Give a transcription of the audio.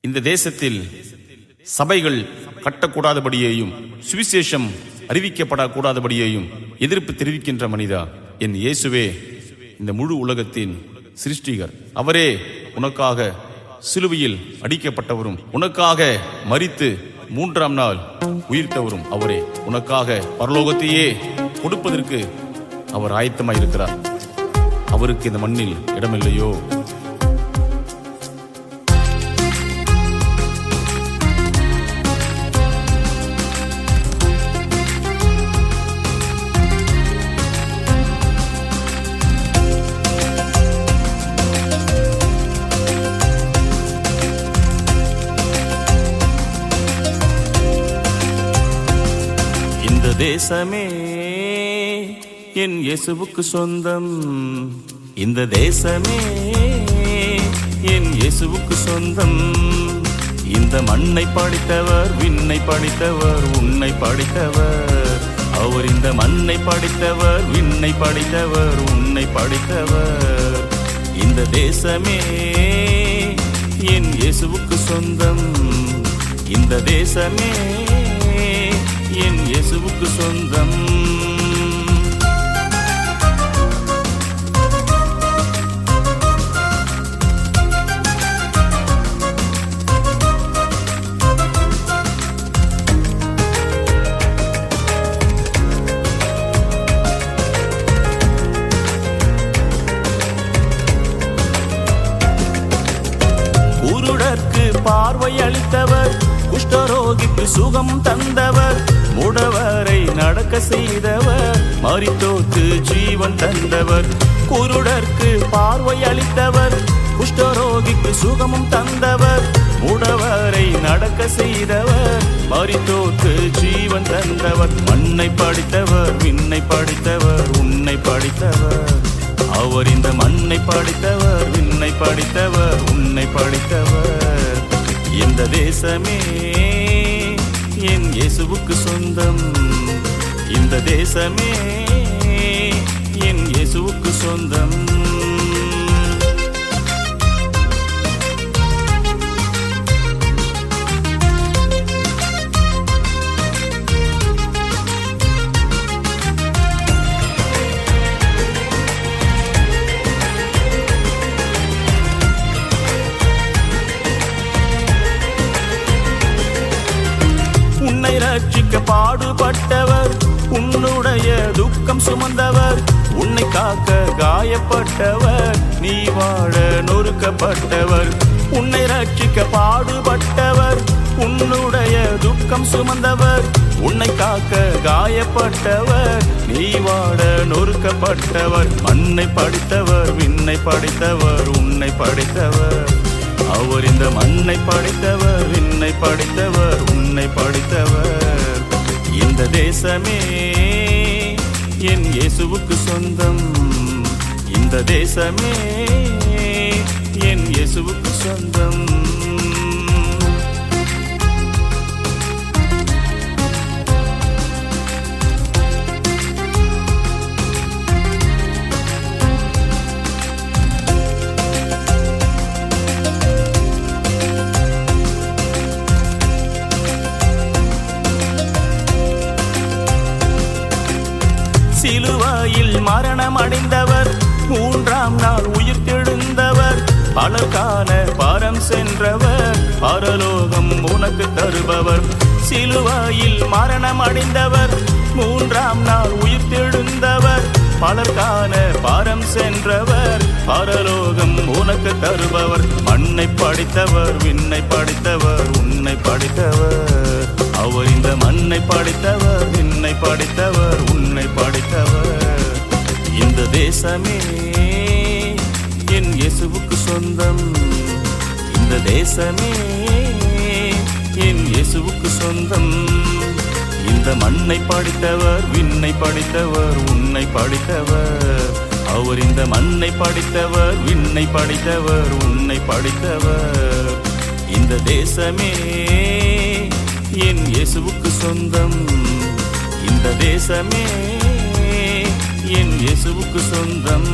இந்த தேசத்தில் சபைகள் கட்டக்கூடாதபடியேயும் சுவிசேஷம் அறிவிக்கப்படக்கூடாதபடியேயும் எதிர்ப்பு தெரிவிக்கின்ற மனிதா, என் இயேசுவே இந்த முழு உலகத்தின் சிருஷ்டிகர். அவரே உனக்காக சிலுவையில் அடிக்கப்பட்டவரும் உனக்காக மரித்து 3ஆம் நாள் உயிர்த்தவரும் அவரே. உனக்காக பரலோகத்தையே கொடுப்பதற்கு அவர் ஆயத்தமாயிருக்கிறார். அவருக்கு இந்த மண்ணில் இடமில்லையோ? இந்த தேசமே என் இயேசுவுக்கு சொந்தம். இந்த தேசமே என் இயேசுவுக்கு சொந்தம். இந்த மண்ணை படைத்தவர், விண்ணை படைத்தவர், உன்னை படைத்தவர். அவர் இந்த மண்ணை படைத்தவர், விண்ணை படைத்தவர், உன்னை படைத்தவர். இந்த தேசமே என் இயேசுவுக்கு சொந்தம். இந்த தேசமே என் இயேசுவுக்கு சொந்தம். குருடர்க்கு பார்வை அளித்தவர், குஷ்டரோகிக்கு சுகம் தந்தவர், முடவரை நடக்க செய்தவர், மரித்தோர்க்கு ஜீவன் தந்தவர். குருடர்க்கு பார்வை அளித்தவர், குஷ்டரோகிக்கு சுகமும் தந்தவர், முடவரை நடக்க செய்தவர், மரித்தோர்க்கு ஜீவன் தந்தவர். மண்ணை படைத்தவர், விண்ணை படைத்தவர், உன்னை படைத்தவர். அவர் இந்த மண்ணை படைத்தவர், விண்ணை படைத்தவர், உன்னை படைத்தவர். இந்த தேசமே என் இயேசுவுக்கு சொந்தம். இந்த தேசமே என் இயேசுவுக்கு சொந்தம். உன்னை ரட்சிக்க பாடுபட்டவர், உன்னுடைய துக்கம் சுமந்தவர், உன்னை காக்க காயப்பட்டவர், நீ வாழ நொறுக்கப்பட்டவர். உன்னை ரட்சிக்க பாடுபட்டவர், உன்னுடைய துக்கம் சுமந்தவர், உன்னை காக்க காயப்பட்டவர், நீ வாழ நொறுக்கப்பட்டவர். மண்ணை படைத்தவர், விண்ணை படைத்தவர், உன்னை படைத்தவர். அவர் இந்த மண்ணை படைத்தவர், விண்ணை படைத்தவர், உன்னை படைத்தவர். இந்த தேசமே என் இயேசுவுக்கு சொந்தம். இந்த தேசமே என் இயேசுவுக்கு சொந்தம். சிலுவையில் மரணம் அடைந்தவர், 3ஆம் நாள் உயிர்த்தெழுந்தவர், பலர்கான பாரம் சென்றவர், பரலோகம் உனக்கு தருபவர். சிலுவையில் மரணம் அடைந்தவர், 3ஆம் நாள் உயிர்த்தெழுந்தவர், பலர்கான பாரம் சென்றவர், பரலோகம் உனக்கு தருபவர். மண்ணை படைத்தவர், விண்ணை படைத்தவர், உன்னை படைத்தவர். அவர் இந்த மண்ணை படைத்தவர், விண்ணை படைத்தவர், உன்னை படைத்தவர். இந்த தேசமே என் இயேசுவுக்கு சொந்தம். இந்த தேசமே என் இயேசுவுக்கு சொந்தம். இந்த மண்ணை படைத்தவர், விண்ணை படைத்தவர், உன்னை படைத்தவர். அவர் இந்த மண்ணை படைத்தவர், விண்ணை படைத்தவர், உன்னை படைத்தவர். இந்த தேசமே என் இயேசுவுக்கு சொந்தம். இந்த தேசமே என் இயேசுவுக்கு சொந்தம்.